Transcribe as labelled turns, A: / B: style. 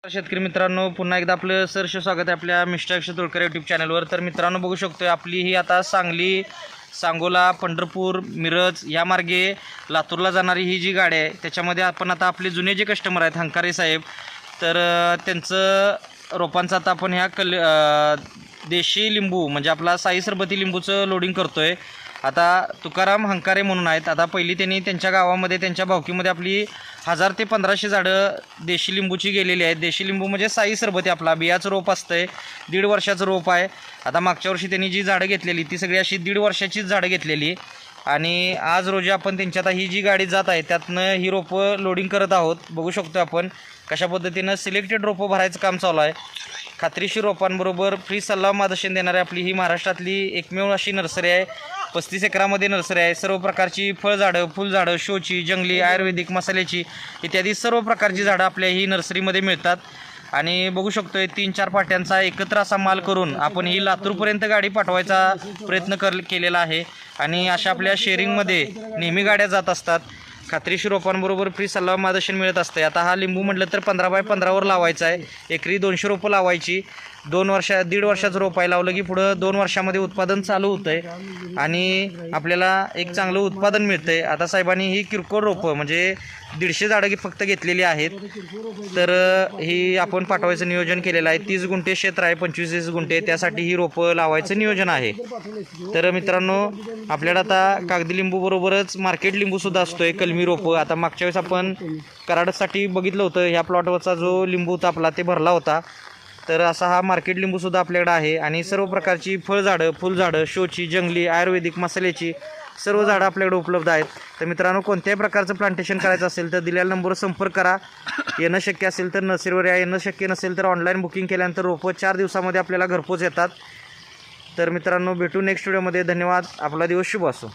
A: शेतकरी मित्रांनो, पुन्हा एकदा आपलं सहर्ष स्वागत आहे आपल्या मिस्टर अक्षय तोळकर यूट्यूब चॅनलवर। तर मित्रांनो, बघू शकतोय आपली ही आता सांगली, सांगोला, पंढरपूर, मिरज या मार्गे लातूरला जाणारी ही जी गाडी आहे, त्याच्यामध्ये आपण आता आपले जुने जे कस्टमर आहेत हंकारे साहेब, तर त्यांचं रोपांचं आता आपण ह्या देशी लिंबू म्हणजे आपला साई सरबती लिंबूचं लोडिंग करतोय। आता तुकाराम हंकारे म्हणून आहेत। आता पहिली त्यांनी त्यांच्या गावामध्ये त्यांच्या भावकीमध्ये आपली 1000 ते 1500 झाडं देशी लिंबूची गेलेली आहेत। देशी लिंबू म्हणजे साई सरबती आपला बियाचं रोप असतंय, 1.5 वर्षाचं रोप आहे। आता मागच्या वर्षी त्यांनी जी झाडं घेतलेली ती सगळी अशी 1.5 वर्षाचीच झाडं घेतलेली आणि आज रोजी आपण त्यांच्या आता ही जी गाडी जात आहे त्यातनं ही रोपं लोडिंग करत आहोत। बघू शकतो आपण कशा पद्धतीनं सिलेक्टेड रोपं भरायचं काम चालू आहे। खात्रीशीर रोपांबरोबर फ्री सल्ला मार्गदर्शन देणारी आपली ही महाराष्ट्रातली एकमेव अशी नर्सरी आहे। 35 एकरामध्ये नर्सरी आहे। सर्व प्रकारची फळझाडं, फुलझाडं, शोची, जंगली, आयुर्वेदिक, मसाल्याची इत्यादी सर्व प्रकारची झाडं आपल्या ही नर्सरीमध्ये मिळतात। आणि बघू शकतोय 3-4 पाट्यांचा एकत्र असा माल करून आपण ही लातूरपर्यंत गाडी पाठवायचा प्रयत्न केलेला आहे। आणि अशा आपल्या शेअरिंगमध्ये नेहमी गाड्या जात असतात। खात्रीशीर रोपांबरोबर फ्री सल्ला मार्गदर्शन मिळत असते। आता हा लिंबू म्हटलं तर 15 बाय 15वर लावायचा आहे। एकरी 200 रोपं लावायची। 1.5 वर्षाचं रोप आहे, लावलं की पुढं 2 वर्षामध्ये उत्पादन चालू होतं आहे आणि आपल्याला एक चांगलं उत्पादन मिळतं आहे। आता साहेबांनी ही किरकोळ रोपं म्हणजे 150 झाडं फक्त घेतलेली आहेत। तर ही आपण पाठवायचं नियोजन केलेलं आहे। 30 गुंठे क्षेत्र आहे, 25-30 गुंठे, त्यासाठी ही रोपं लावायचं नियोजन आहे। तर मित्रांनो, आपल्याला आता कागदी लिंबू बरोबरच मार्केट लिंबूसुद्धा असतो आहे, कलमी रोपं। आता मागच्या वेळेस आपण कराडसाठी बघितलं होतं, ह्या प्लॉटवरचा जो लिंबू होता आपला ते भरला होता। तर असा हा मार्केट लिंबूसुद्धा आपल्याकडे आहे आणि सर्व प्रकारची फळझाडं, फुलझाडं, शोची, जंगली, आयुर्वेदिक, मसाल्याची सर्व झाडं आपल्याकडे उपलब्ध आहेत। तर मित्रांनो, कोणत्याही प्रकारचं प्लांटेशन करायचं असेल तर दिलेल्या नंबरवर संपर्क करा। येणं शक्य असेल तर नर्सरीवर या, येणं शक्य नसेल तर ऑनलाईन बुकिंग केल्यानंतर रोपं 4 दिवसामध्ये आपल्याला घरपोच येतात। तर मित्रांनो, भेटू नेक्स्ट व्हिडिओमध्ये। धन्यवाद। आपला दिवस शुभ असो।